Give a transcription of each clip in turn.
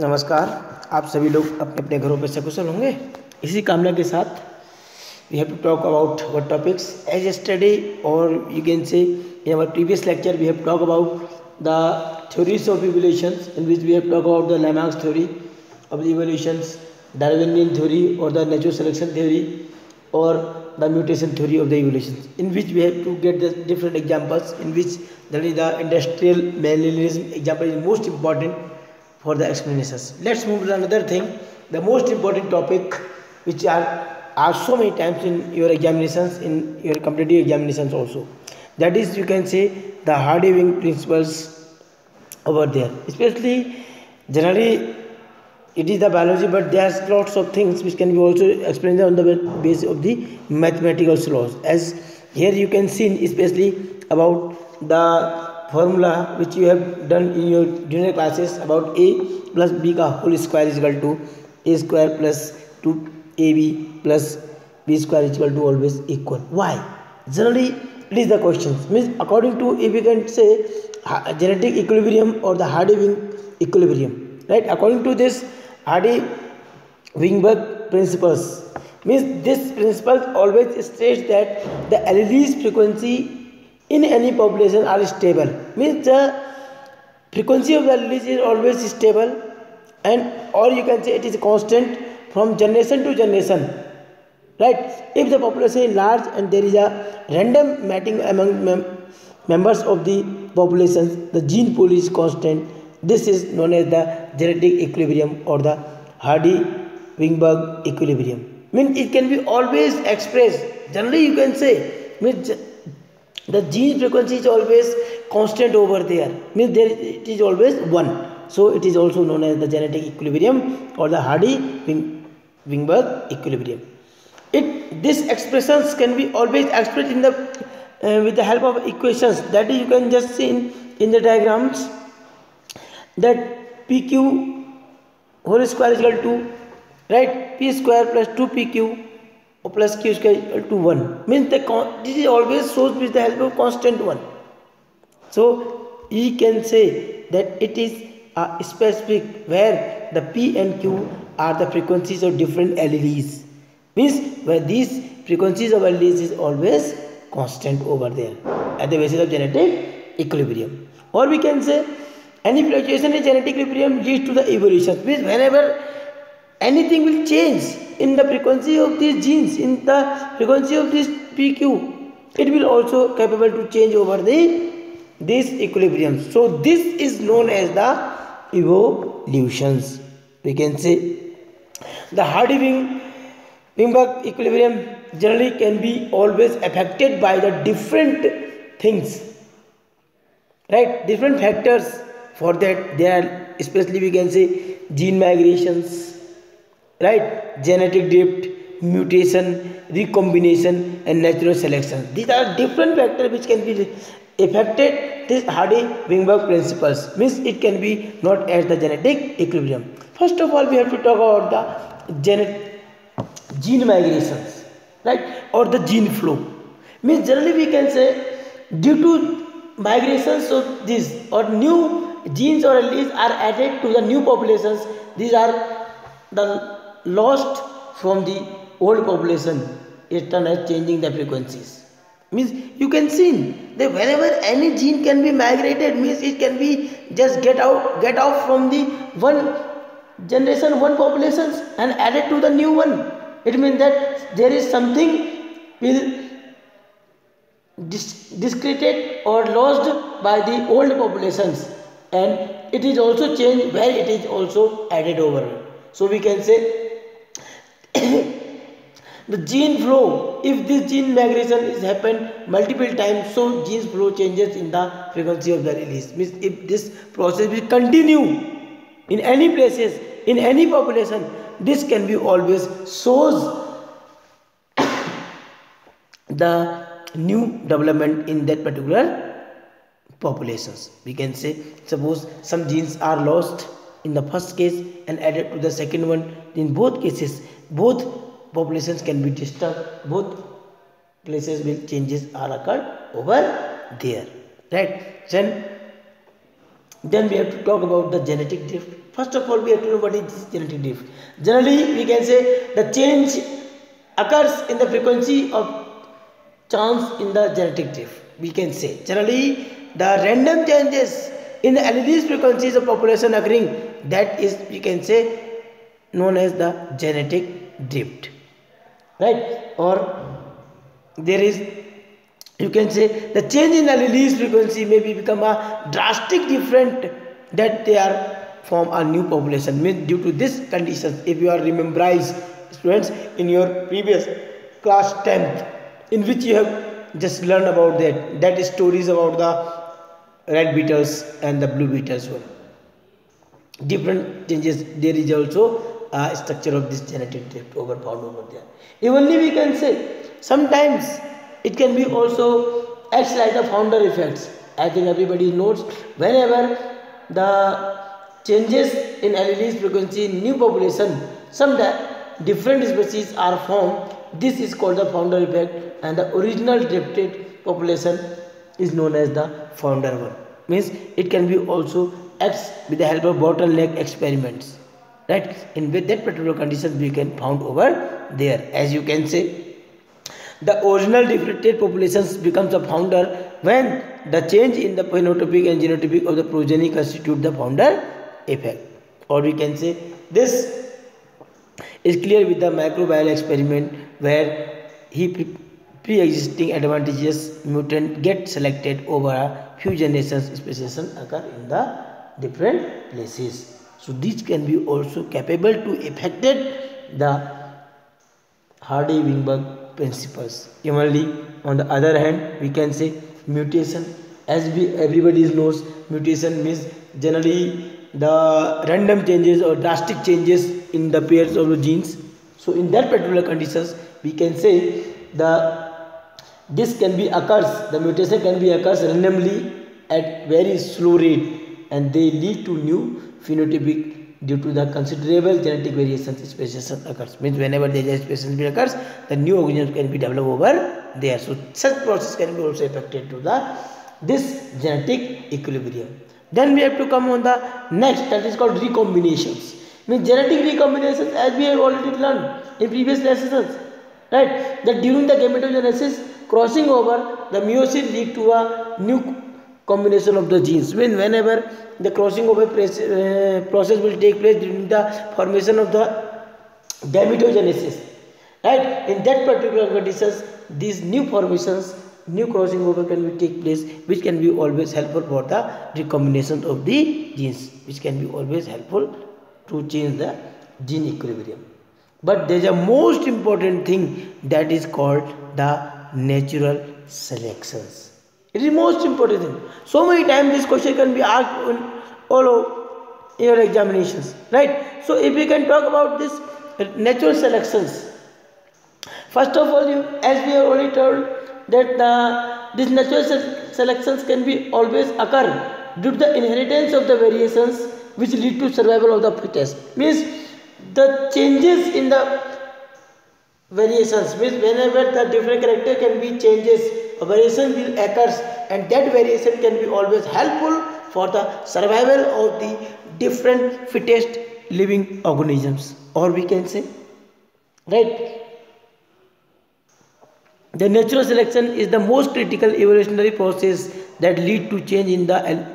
नमस्कार। आप सभी लोग अपने अपने घरों पर सकुशल होंगे। इसी कामना के साथ we have to talk about what topics as yesterday, or you can say in our previous lecture we have talked about the theories of evolutions, in which we have talked about the Lamarck's theory of the evolutions, Darwinian theory or the natural selection theory, or the mutation theory of the evolutions, in which we have to get the different examples, in which the industrial mammalianism example is most important for the explanations. Let's move to another thing, the most important topic, which are asked so many times in your examinations, in your competitive examinations also. That is, you can say, the Hardy-Wing principles over there. Especially, generally, it is the biology, but there's lots of things which can be also explained on the basis of the mathematical laws. As here you can see, especially about the formula which you have done in your junior classes about a plus b ka whole square is equal to a square plus 2ab plus b square is equal to always equal. Why? Generally, it is the question. Means according to, if we can say, genetic equilibrium or the Hardy-Wing equilibrium, right? According to this Hardy-Wingberg principles, means this principle always states that the alleles frequency in any population are stable. Means the frequency of the alleles is always stable, and or you can say it is constant from generation to generation, right? If the population is large and there is a random matching among members of the populations, the gene pool is constant. This is known as the genetic equilibrium or the Hardy-Wingberg equilibrium. Means it can be always expressed. Generally, you can say, means the gene frequency is always constant over there. Means there it is always 1. So it is also known as the genetic equilibrium or the Hardy-Wingberg equilibrium. These expressions can be always expressed in the with the help of equations. That is, you can just see in the diagrams that PQ whole square is equal to, right, P square plus 2PQ plus Q square is equal to 1. Means this is always shows with the help of constant 1. So we can say that it is a specific where the P and Q are the frequencies of different alleles. Means where these frequencies of alleles is always constant over there at the basis of genetic equilibrium. Or we can say any fluctuation in genetic equilibrium leads to the evolution. Means whenever anything will change in the frequency of these genes, in the frequency of this PQ, it will also capable to change over this equilibrium. So this is known as the evolutions. We can say the Hardy-Wingberg equilibrium generally can be always affected by the different things, right? Different factors. For that, there are, especially we can say, gene migrations, right? Genetic drift, mutation, recombination, and natural selection. These are different factors which can be affected this Hardy-Wingberg principles. Means it can be not as the genetic equilibrium. First of all, we have to talk about the gene migrations, right, or the gene flow. Means generally we can say, due to migrations of these or new genes or alleles are added to the new populations, these are the lost from the old population. It turns as changing the frequencies. Means you can see that whenever any gene can be migrated, means it can be just get out from the one generation, one populations, and added to the new one. It means that there is something will discreted or lost by the old populations, and it is also changed where it is also added over. So we can say the gene flow, if this gene migration is happened multiple times, so gene flow changes in the frequency of the release. Means if this process will continue in any places, in any population, this can be always shows the new development in that particular populations. We can say, suppose some genes are lost in the first case and added to the second one. In both cases, both populations can be disturbed, both places will changes are occurred over there, right? Then Then we have to talk about the genetic drift. First of all, we have to know what is this genetic drift. Generally, we can say the change occurs in the frequency of chance in the genetic drift. We can say generally the random changes in the alleles frequencies of population occurring, that is, we can say, known as the genetic drift, right? Or there is, you can say, the change in alleles frequency may be become a drastic different, that they are form a new population. Means due to this conditions, if you are rememberize students in your previous class 10th, in which you have just learned about that is stories about the red beetles and the blue beetles one. Different changes, there is also a structure of this genetic drift over found over there. Evenly we can say sometimes it can be also acts like the founder effects. I think everybody knows, whenever the changes in alleles frequency in new population, some different species are formed, this is called the founder effect, and the original drifted population is known as the founder one. Means it can be also acts with the help of bottleneck experiments, right? In with that particular conditions we can found over there. As you can say, the original differentiated populations becomes a founder when the change in the phenotypic and genotypic of the progeny constitute the founder effect. Or we can say this is clear with the microbial experiment, where pre-existing advantageous mutant get selected over a few generations, speciation occur in the different places. So these can be also capable to affected the Hardy-Weinberg principles. Similarly, on the other hand, we can say mutation. As everybody knows, mutation means generally the random changes or drastic changes in the pairs of the genes. So in that particular conditions, we can say this can be occurs, the mutation can be occurs randomly at very slow rate, and they lead to new phenotypic due to the considerable genetic variations. Speciation occurs, means whenever there is speciation occurs, the new organisms can be developed over there. So such process can be also affected to this genetic equilibrium. Then we have to come on the next, that is called recombinations. Means genetic recombinations, as we have already learned in previous lessons, right? That during the gametogenesis, crossing over the meiosis lead to a new combination of the genes. Whenever the crossing over process will take place during the formation of the gametogenesis, right? In that particular conditions, these new formations, new crossing over can be take place, which can be always helpful for the recombination of the genes, which can be always helpful to change the gene equilibrium. But there is a most important thing, that is called the natural selections. It is most important thing. So many times this question can be asked in all of your examinations, right? So if we can talk about this natural selections, first of all, as we have already told, that these natural selections can be always occur due to the inheritance of the variations which lead to survival of the fittest. Means the changes in the variations, means whenever the different character can be changes, a variation will occurs, and that variation can be always helpful for the survival of the different fittest living organisms. Or we can say, right, the natural selection is the most critical evolutionary process that lead to change in the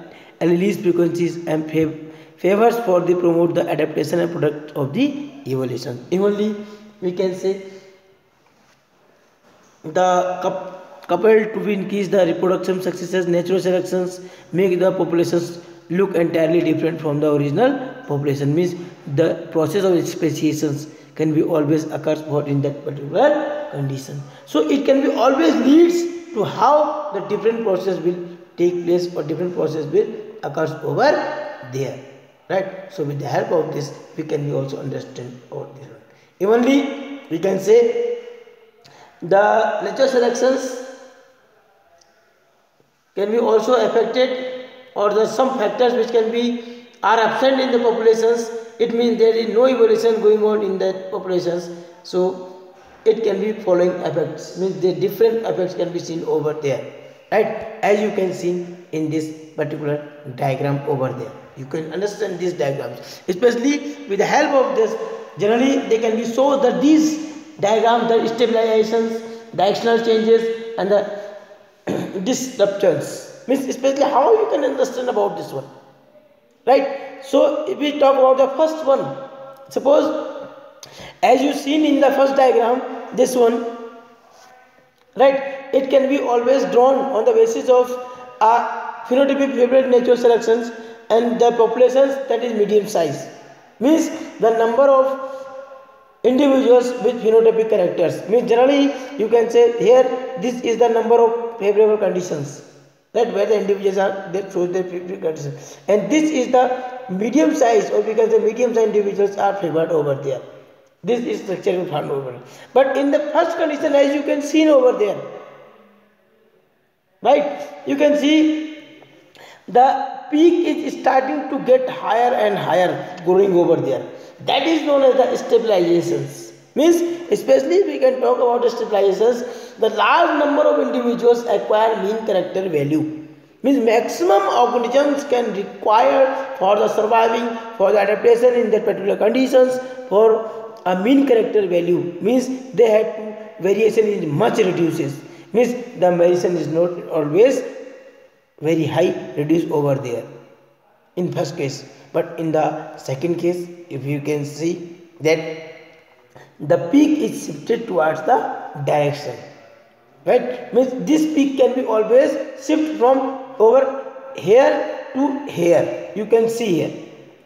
alleles frequencies and favors for the promote the adaptation and product of the evolution. Evenly, we can say the coupled to increase the reproduction successes, natural selections make the populations look entirely different from the original population. Means the process of speciations can be always occurs for in that particular condition. So it can be always leads to how the different process will take place, or different process will occurs over there, right? So with the help of this, we can be also understand all this. Evenly, we can say the natural selections can be also affected, or the some factors which can be are absent in the populations. It means there is no evolution going on in that populations. So it can be following effects, means the different effects can be seen over there, right? As you can see in this particular diagram over there. You can understand these diagrams, especially with the help of this. Generally, they can be shown that these diagrams, the stabilizations, directional changes, and the disruptions. Means especially how you can understand about this one, right? So if we talk about the first one, suppose as you seen in the first diagram, this one, right, it can be always drawn on the basis of a phenotypic favorite natural selections and the populations that is medium size, means the number of individuals with phenotypic characters. Means generally you can say here this is the number of favorable conditions, that where the individuals are, that shows their favorable conditions, and this is the medium size, or we can say medium size individuals are favored over there. This is structure you found over. But in the first condition, as you can see over there, right, you can see the peak is starting to get higher and higher going over there. That is known as the stabilizations. Means especially we can talk about the stabilizations, the large number of individuals acquire mean character value. Means maximum organisms can require for the surviving, for the adaptation in their particular conditions, for a mean character value. Means they have to, variation is much reduces. Means the variation is not always very high, reduced over there in first case. But in the second case, if you can see that the peak is shifted towards the direction, right? Means this peak can be always shift from over here to here, you can see here,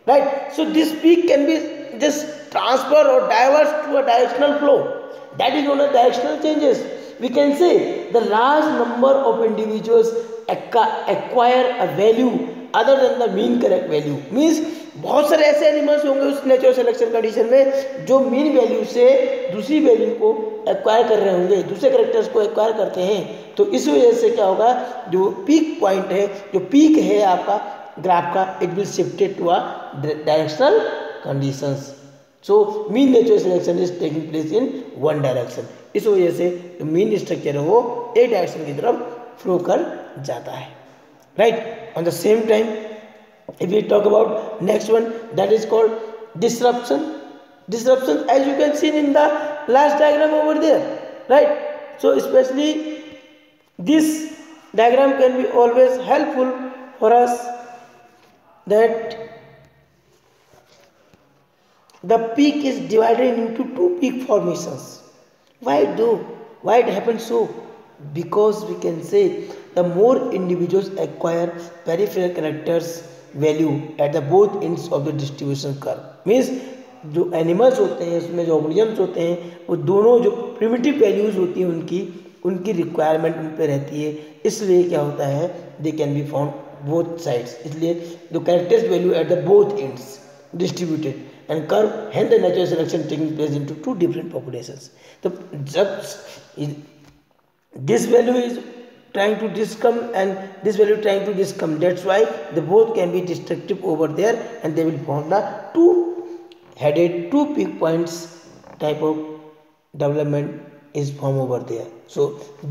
right? So this peak can be just transfer or diverse to a directional flow, that is known as directional changes. We can say the large number of individuals acquire a value other than the mean correct value. Means बहुत सारे ऐसे animals होंगे उस natural selection condition में जो mean value से दूसरी value को एक्वायर कर रहे होंगे, दूसरे करेक्टर्स को एक्वायर करते हैं। तो इस वजह से क्या होगा, जो पीक पॉइंट है, जो पीक है आपका ग्राफ का, it will shifted to a directional conditions. So mean natural selection is taking place in one direction. इस वजह से जो मीन स्ट्रक्चर है वो एक डायरेक्शन की तरफ फ्लो कर जाता है, right. On the same time if we talk about next one, that is called disruption. Disruption, as you can see in the last diagram over there, right? So especially this diagram can be always helpful for us, that the peak is divided into two peak formations. Why it happens so? Because we can say the more individuals acquire peripheral characters value at the both ends of the distribution curve. Means जो animals होते हैं उसमें जो organisms होते हैं वो दोनों जो प्रिमिटिव वैल्यूज़ होती हैं उनकी रिक्वायरमेंट उन पर रहती है, इसलिए क्या होता है, they can be found both sides. इसलिए जो characters value at the both ends distributed and curve hand the natural selection taking place into two different populations. तो जब this value is trying to this come and this value trying to this come, that's why they both can be destructive over there and they will form the two headed two peak points type of development is formed over there. So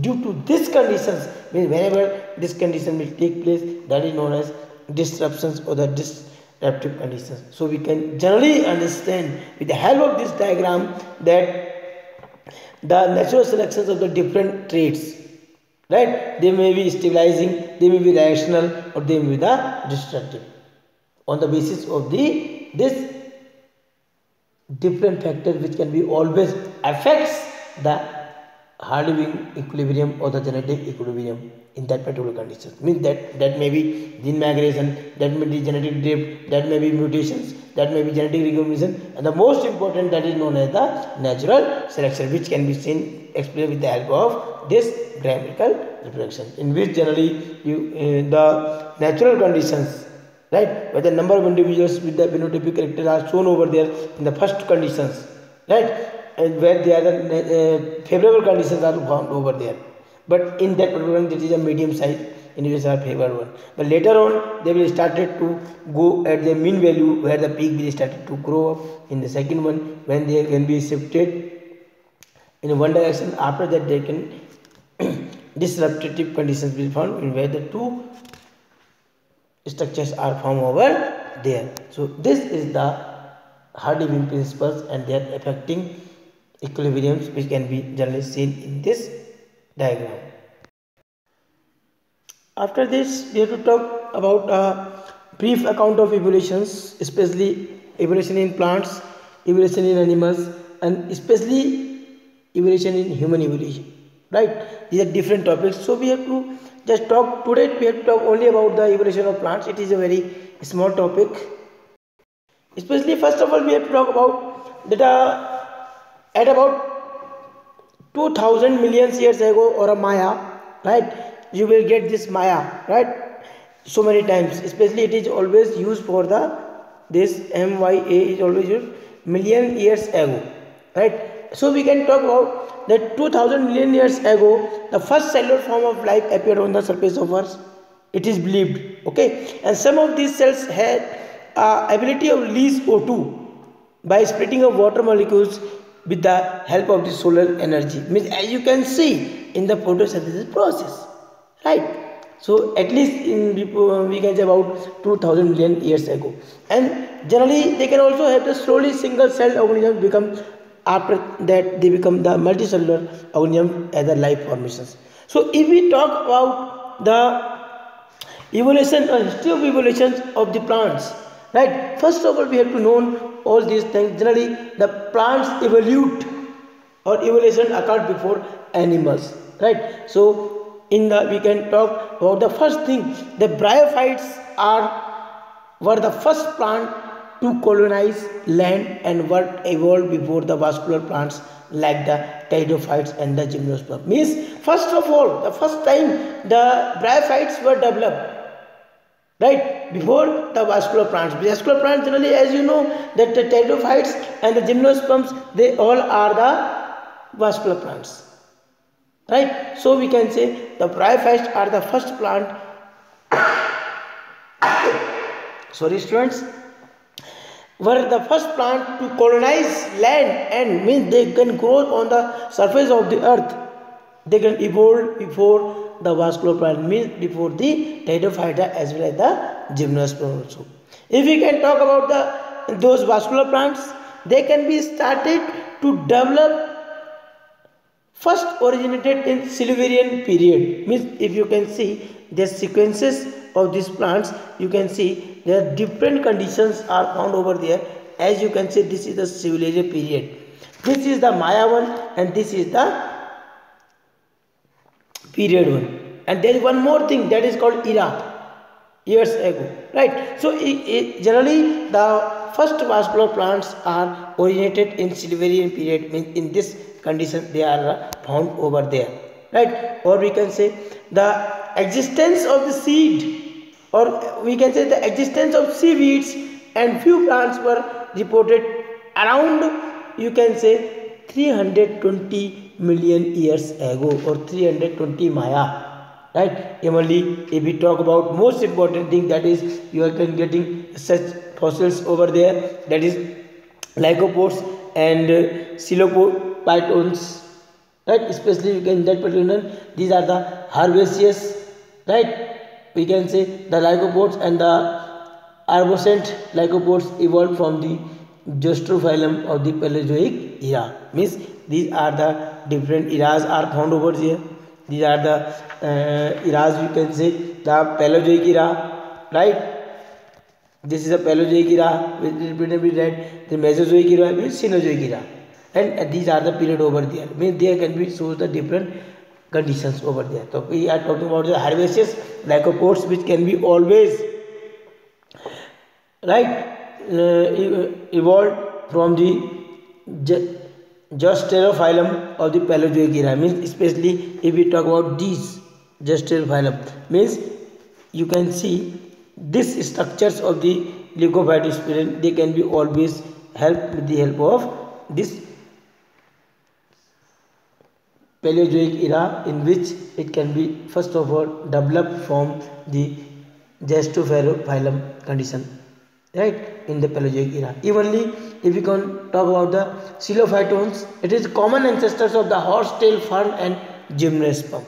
due to this conditions, means whenever this condition will take place, that is known as disruptions or the disruptive conditions. So we can generally understand with the help of this diagram that the natural selections of the different traits, right, they may be stabilizing, they may be directional, or they may be the destructive on the basis of this different factors which can be always affects the Hardy-Wing equilibrium or the genetic equilibrium in that particular condition. Means that may be gene migration, that may be genetic drift, that may be mutations, that may be genetic recognition, and the most important, that is known as the natural selection, which can be seen explained with the help of this graphical reproduction, in which generally the natural conditions, right, where the number of individuals with the phenotypic characters are shown over there in the first conditions, right, and where the other favorable conditions are found over there. But in that particular one, this is a medium size individuals are favored one. But later on, they will started to go at the mean value where the peak will started to grow up. In the second one, when they can be shifted in one direction, after that they can disruptive conditions will be found in where the two structures are formed over there. So this is the Hardy-Wink principles and their affecting equilibriums, which can be generally seen in this diagram. After this, we have to talk about a brief account of evolutions, especially evolution in plants, evolution in animals, and especially evolution in human evolution. Right? These are different topics. So we have to just talk today. We have to talk only about the evolution of plants. It is a very small topic. Especially first of all, we have to talk about that at about 2000 million years ago, or a Maya, right? You will get this Maya, right? So many times, especially it is always used for the this MYA is always used million years ago, right? So we can talk about that 2000 million years ago, the first cellular form of life appeared on the surface of Earth. It is believed, okay, and some of these cells had ability of release O2 by splitting of water molecules with the help of the solar energy. Means, as you can see in the photosynthesis process, right? So at least in we can say about 2000 million years ago, and generally they can also have the slowly single cell organisms become, after that they become the multicellular organism as the life formations. So if we talk about the evolution or history of evolution of the plants, right? First of all, we have to know all these things. Generally the plants evolved or evolution occurred before animals, right? So in the we can talk about the first thing, the bryophytes are were the first plant to colonize land and were evolved before the vascular plants like the pteridophytes and the gymnosperm. Means first of all, the first time the bryophytes were developed, right, before the vascular plants. Vascular plants generally, as you know, that the pteridophytes and the gymnosperms, they all are the vascular plants, right? So we can say the bryophytes are the first plant, sorry students, were the first plant to colonize land, and means they can grow on the surface of the earth. They can evolve before the vascular plant, means before the pteridophyta as well as the gymnosperm also. If we can talk about those vascular plants, they can be started to develop first originated in Silurian period. Means if you can see the sequences of these plants, you can see there are different conditions are found over there. As you can see, this is the Silurian period, this is the Maya one, and this is the period one, and there is one more thing that is called era, years ago, right? So generally the first vascular plants are originated in Silurian period, means in this condition they are found over there, right? Or we can say the existence of the seed, or we can say the existence of seaweeds and few plants were reported around, you can say, 320 million years ago, or 320 Maya, right? Only if we talk about most important thing, that is you are getting such fossils over there, that is lycopods and coleophytons, right? Especially you can that particular, these are the herbaceous, right? We can say the lycopods and the arbocent lycopods evolved from the Gasterophyllum of the Paleozoic era. Means these are the different eras are found over here. These are the eras, you can say the Paleozoic era, right? This is a Paleozoic era, which is repeatedly read. The Mesozoic era is Cenozoic era, and these are the period over there. Means there can be shows the different conditions over there. So we are talking about the herbaceous lycopods, which can be always, right, evolved from the Gasterophyllum of the Paleozoic era. Means especially if we talk about these Gasterophyllum, means you can see these structures of the Lycophytosporidium, they can be always helped with the help of this Paleozoic era, in which it can be first of all developed from the Gasterophyllum condition, right, in the Paleozoic era. Evenly, if we can talk about the Coleophytons, it is common ancestors of the horsetail fern and gymnosperm.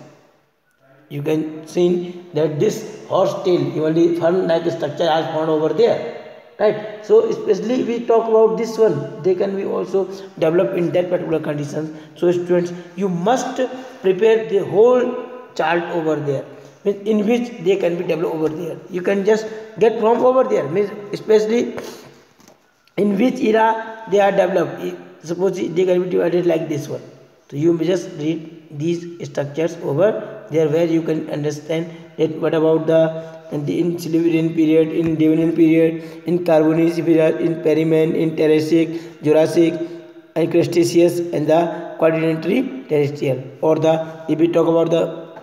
You can see that this horse tail, even the fern like structure is found over there. Right, so especially we talk about this one, they can be also developed in that particular conditions. So students, you must prepare the whole chart over there, in which they can be developed over there. You can just get from over there, means especially in which era they are developed. Suppose they can be divided like this one, so you may just read these structures over there, where you can understand that what about in Silurian period, in Devonian period, in Carboniferous period, in Permian, in Tertiary, Jurassic, and Cretaceous, and the Quaternary terrestrial, or the, if we talk about the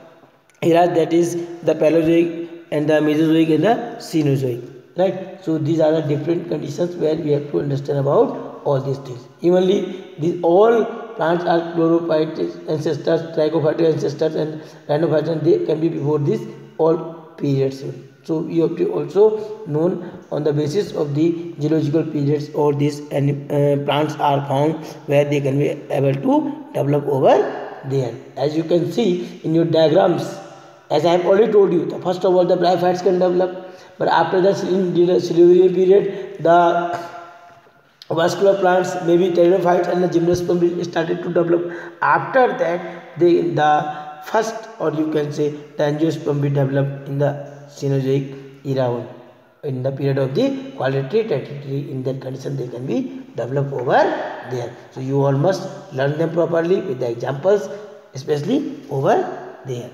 era, that is the Paleozoic and the Mesozoic and the Cenozoic. Right, so these are the different conditions where we have to understand about all these things. Evenly, these all plants are chlorophyte ancestors, trichophyte ancestors, and rhinophyte, and they can be before this all periods. So you have to also known on the basis of the geological periods, or these plants are found where they can be able to develop over there. As you can see in your diagrams, as I have already told you, the first of all the bryophytes can develop, but after that in the Silurian period, the vascular plants, maybe pteridophytes and the gymnosperm will started to develop. After that, the first, or you can say the angiosperm will develop in the Cenozoic era, in the period of the Quaternary Tertiary. In that condition, they can be developed over there. So you all must learn them properly with the examples, especially over there.